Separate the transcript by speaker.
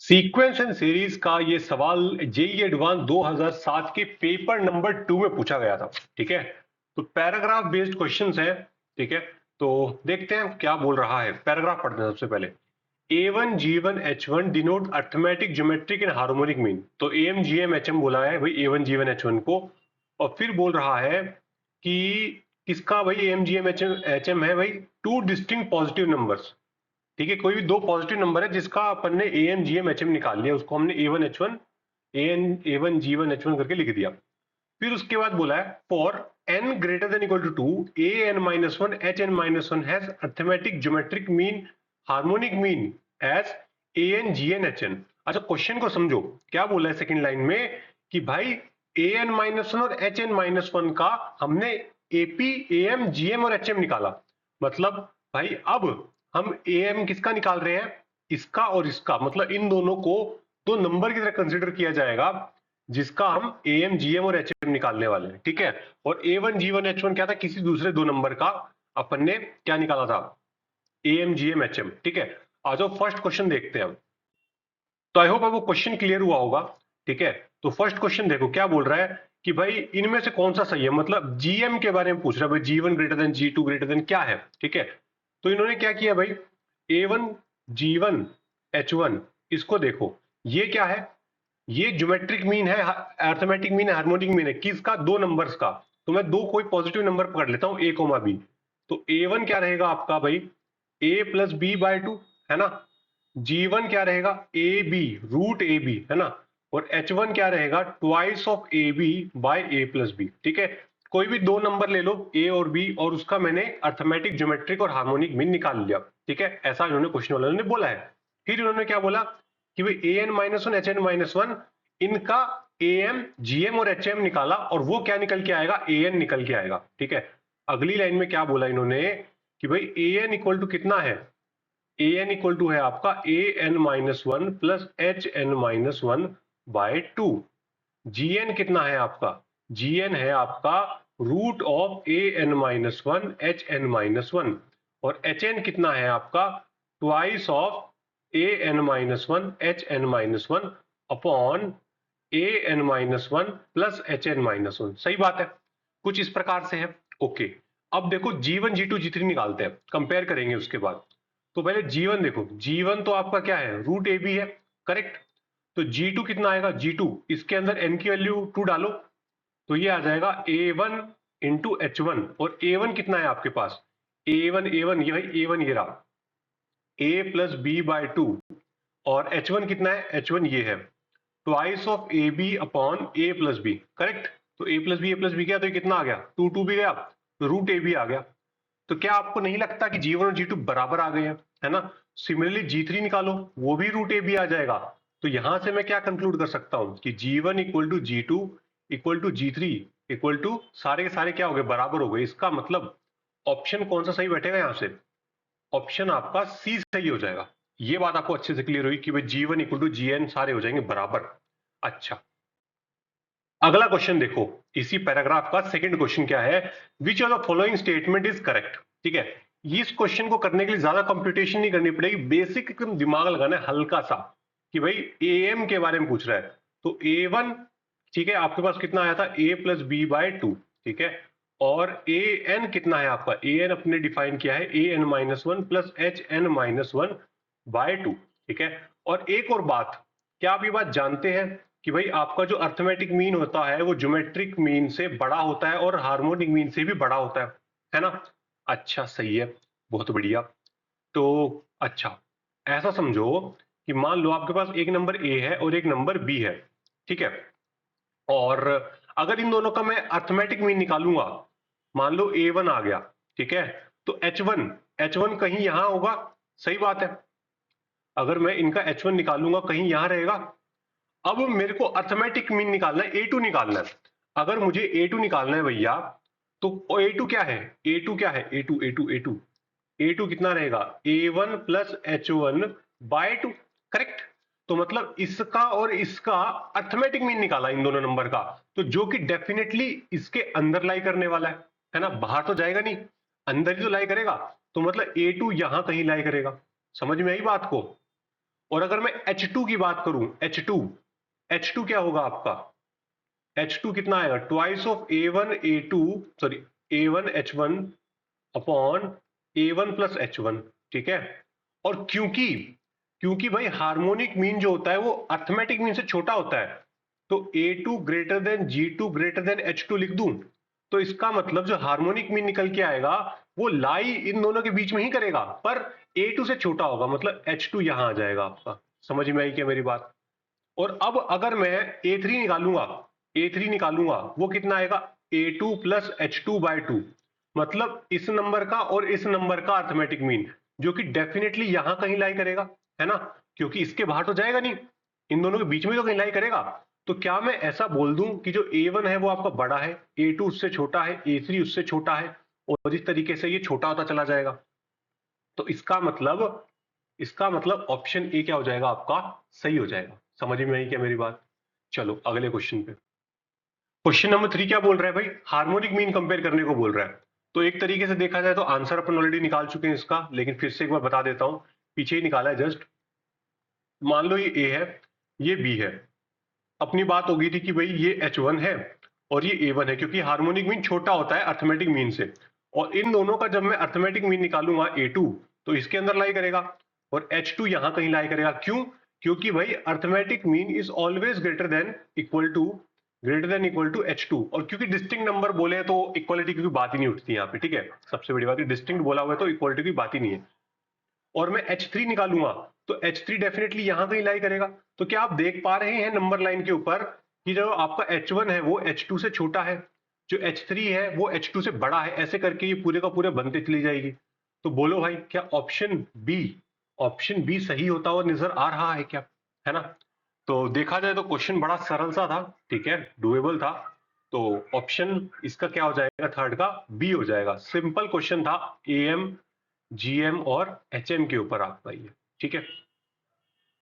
Speaker 1: Sequence and series का ये सवाल जेईई एडवांस 2007 के पेपर नंबर 2 में पूछा गया था। ठीक है, तो पैराग्राफ बेस्ड क्वेश्चंस है। ठीक है, तो देखते हैं क्या बोल रहा है। पैराग्राफ पढ़ते हैं सबसे पहले। A1 G1 H1 denote arithmetic geometric and harmonic mean. तो AM GM HM बोला है भाई A1 G1 H1 को, और फिर बोल रहा है कि किसका भाई AM GM HM है भाई, टू डिस्टिंक्ट पॉजिटिव नंबर्स। ठीक है, कोई भी दो पॉजिटिव नंबर है जिसका अपन ने AM GM HM निकाल लिया, उसको हमने A1 H1 A1 G1 H1 करके लिख दिया। फिर उसके बाद बोला है for n greater than equal to 2 AN-1 HN-1 has arithmetic geometric mean harmonic mean as AN GN HN। अच्छा, क्वेश्चन को समझो। क्या बोला है सेकंड लाइन में कि भाई AN-1 और HN-1 का हमने AP AM GM और HM निकाला। मतलब भाई अब हम AM किसका निकाल रहे हैं, इसका और इसका, मतलब इन दोनों को दो नंबर की तरह कंसिडर किया जाएगा जिसका हम AM GM और HM निकालने वाले हैं। ठीक है, और A1 G1 H1 क्या था, किसी दूसरे दो नंबर का अपन ने क्या निकाला था, AM GM HM। ठीक है, आ जाओ फर्स्ट क्वेश्चन देखते हैं हम। तो आई होप आपको क्वेश्चन क्लियर हुआ होगा। ठीक है, तो फर्स्ट क्वेश्चन देखो क्या बोल रहा है कि भाई इनमें से कौन सा सही है, मतलब GM के बारे में पूछ रहा है भाई, G1 greater than G2 greater than क्या है। ठीक है, तो इन्होंने क्या किया भाई, A1 G1 H1, इसको देखो ये क्या है, ये ज्योमेट्रिक मीन है, अर्थमेटिक मीन है, हार्मोनिक मीन है, किसका, दो नंबर्स का। तो मैं दो कोई पॉजिटिव नंबर पकड़ लेता हूं, A, B। तो A1 क्या रहेगा आपका भाई, A+B/2, है ना। G1 क्या रहेगा, AB √AB, है ना। और H1 क्या रहेगा, ट्वाइस ऑफ AB/A+B। ठीक है, कोई भी दो नंबर ले लो A और B, और उसका मैंने अर्थमेटिक ज्योमेट्रिक और हार्मोनिक मीन निकाल लिया। ठीक है, ऐसा इन्होंने क्वेश्चन वालों ने बोला है। फिर इन्होंने क्या बोला कि भाई AN-1 HN-1 इनका AM GM और HM निकाला, और वो क्या निकल के आएगा, AN निकल के आएगा। ठीक है, अगली लाइन में क्या बोला इन्होंने कि भाई AN इक्वल टू कितना है, AN इक्वल टू है आपका AN-1 प्लस HN-1/2। GN कितना है आपका, GN है आपका रूट ऑफ AN-1 HN-1, और HN कितना है आपका, twice of AN-1 HN-1 upon AN-1 plus HN-1। सही बात है, कुछ इस प्रकार से है। ओके, अब देखो G1 G2 G3 निकालते हैं, कंपेयर करेंगे उसके बाद। तो पहले G1 देखो, G1 तो आपका क्या है, √AB है, करेक्ट। तो G2 कितना आएगा, G2 इसके अंदर n की वैल्यू 2 डालो, तो ये आ जाएगा A1 इंटू H1। और A1 कितना है आपके पास, A1 ये भाई A1 ये रहा, A+B/2। और H1 कितना है, H1 ये है, twice of AB upon A+B, correct. तो A+B क्या, तो ये कितना आ गया, 2 भी गया, तो √AB आ गया। तो क्या आपको नहीं लगता कि G1 और G2 बराबर आ गए हैं, है ना। सिमिलरली G3 निकालो, वो भी √AB आ जाएगा। तो यहां से मैं क्या कंक्लूड कर सकता हूं कि G1 equal to G2 equal to G3 equal to सारे के सारे क्या हो गए, बराबर हो गए। इसका मतलब ऑप्शन कौन सा सही बैठेगा यहां से, ऑप्शन आपका सी सही हो जाएगा। ये बात आपको अच्छे से क्लियर हुई कि भाई G1 इक्वल टू GN सारे हो जाएंगे बराबर। अच्छा, अगला क्वेश्चन देखो, इसी पैराग्राफ का सेकंड क्वेश्चन क्या है, which of the following statement is correct. ठीक है, इस क्वेश्चन को करने के लिए ज्यादा कंप्यूटेशन नहीं करनी पड़ेगी, बेसिक एकदम दिमाग लगाना है हल्का सा, कि भाई AM के बारे में पूछ रहा है। तो A1, ठीक है, आपके पास कितना आया था, A+B/2। ठीक है, और AN कितना है आपका, AN अपने डिफाइन किया है AN-1 प्लस HN-1/2। ठीक है, और एक और बात, क्या आप ये बात जानते हैं कि भाई आपका जो अर्थमेटिक मीन होता है वो ज्योमेट्रिक मीन से बड़ा होता है और हार्मोनिक मीन से भी बड़ा होता है ना। अच्छा, सही है, बहुत बढ़िया। तो अच्छा, ऐसा समझो कि मान लो आपके पास एक नंबर A है और एक नंबर B है। ठीक है, और अगर इन दोनों का मैं अर्थमेटिक मीन निकालूंगा, मान लो A1 आ गया, ठीक है, तो H1 कहीं यहां होगा, सही बात है। अगर मैं इनका H1 निकालूंगा कहीं यहां रहेगा। अब मेरे को अर्थमेटिक मीन निकालना है, A2 निकालना है। अगर मुझे A2 निकालना है भैया, तो A2 क्या है, A2 क्या है, A2 कितना रहेगा, A1 प्लस H1/2, करेक्ट। तो मतलब इसका और इसका अर्थमेटिक मीन निकाला इन दोनों नंबर का, तो जो कि डेफिनेटली इसके अंदर लाई करने वाला है ना, बाहर तो जाएगा नहीं, अंदर ही तो लाई करेगा। तो मतलब A2 यहां कहीं लाई करेगा। समझ में आई बात को। और अगर मैं H2 की बात करूं, H2 क्या होगा आपका, H2 कितना आएगा, twice of A1 A2 sorry A1 H1 upon A1 plus H1, ठीक है। और क्योंकि क्योंकि भाई हार्मोनिक मीन जो होता है वो अर्थमेटिक मीन से छोटा होता है, तो A2 greater than G2 greater than H2 लिख दूं, तो इसका मतलब जो हार्मोनिक मीन निकल के आएगा वो लाई इन दोनों के बीच में ही करेगा, पर A2 से छोटा होगा, मतलब H2 यहां आ जाएगा आपका। समझ में आई क्या मेरी बात। और अब अगर मैं A3 निकालूंगा वो कितना आएगा, A2 प्लस H2/2, मतलब इस नंबर का और इस नंबर का अर्थमेटिक मीन, जो कि डेफिनेटली यहां कहीं लाई करेगा, है ना, क्योंकि इसके बाहर तो जाएगा नहीं, इन दोनों के बीच में तो कहीं लाई करेगा। तो क्या मैं ऐसा बोल दूं कि जो A1 है वो आपका बड़ा है, A2 उससे छोटा है, A3 उससे छोटा है, और इस तरीके से ये छोटा होता चला जाएगा। तो इसका मतलब ऑप्शन ए क्या हो जाएगा आपका, सही हो जाएगा। समझ में आई क्या मेरी बात। चलो अगले क्वेश्चन पे। क्वेश्चन नंबर 3 क्या बोल रहा है भाई, हार्मोनिक मीन कंपेयर करने को बोल रहा है। तो एक तरीके से देखा जाए तो आंसर अपन ऑलरेडी निकाल चुके हैं इसका, लेकिन फिर से एक बार बता देता हूं, पीछे ही निकाला है जस्ट। मान लो ये ए है, ये बी है। अपनी बात हो गई थी कि भाई ये H1 है और ये A1 है, क्योंकि हार्मोनिक मीन छोटा होता है अर्थमेटिक मीन से, और इन दोनों का जब मैं अर्थमेटिक मीन निकालूंगा A2, तो इसके अंदर लाई करेगा, और H2 यहां कहीं लाई करेगा। क्यों, क्योंकि भाई arithmetic mean is always greater than equal to H2, और क्योंकि डिस्टिंक्ट नंबर बोले हैं तो इक्वालिटी की बात ही नहीं उठती यहाँ पे, ठीक है। सबसे बड़ी बात है डिस्टिंक्ट बोला हुआ है तो इक्वालिटी की बात ही नहीं है। और मैं H3 निकालूंगा तो H3 डेफिनेटली यहां कहीं लाई करेगा। तो क्या आप देख पा रहे हैं नंबर लाइन के ऊपर कि जो आपका H1 है वो H2 से छोटा है, जो H3 है वो H2 से बड़ा है, ऐसे करके ये पूरे का पूरे बनते चली जाएगी। तो बोलो भाई क्या ऑप्शन बी सही होता हुआ नजर आ रहा है क्या, है ना। तो देखा जाए तो क्वेश्चन बड़ा सरल सा था, ठीक है, डुएबल था। तो ऑप्शन इसका क्या हो जाएगा, थर्ड का बी हो जाएगा। सिंपल क्वेश्चन था, AM GM और HM के ऊपर आपका ये, ठीक है।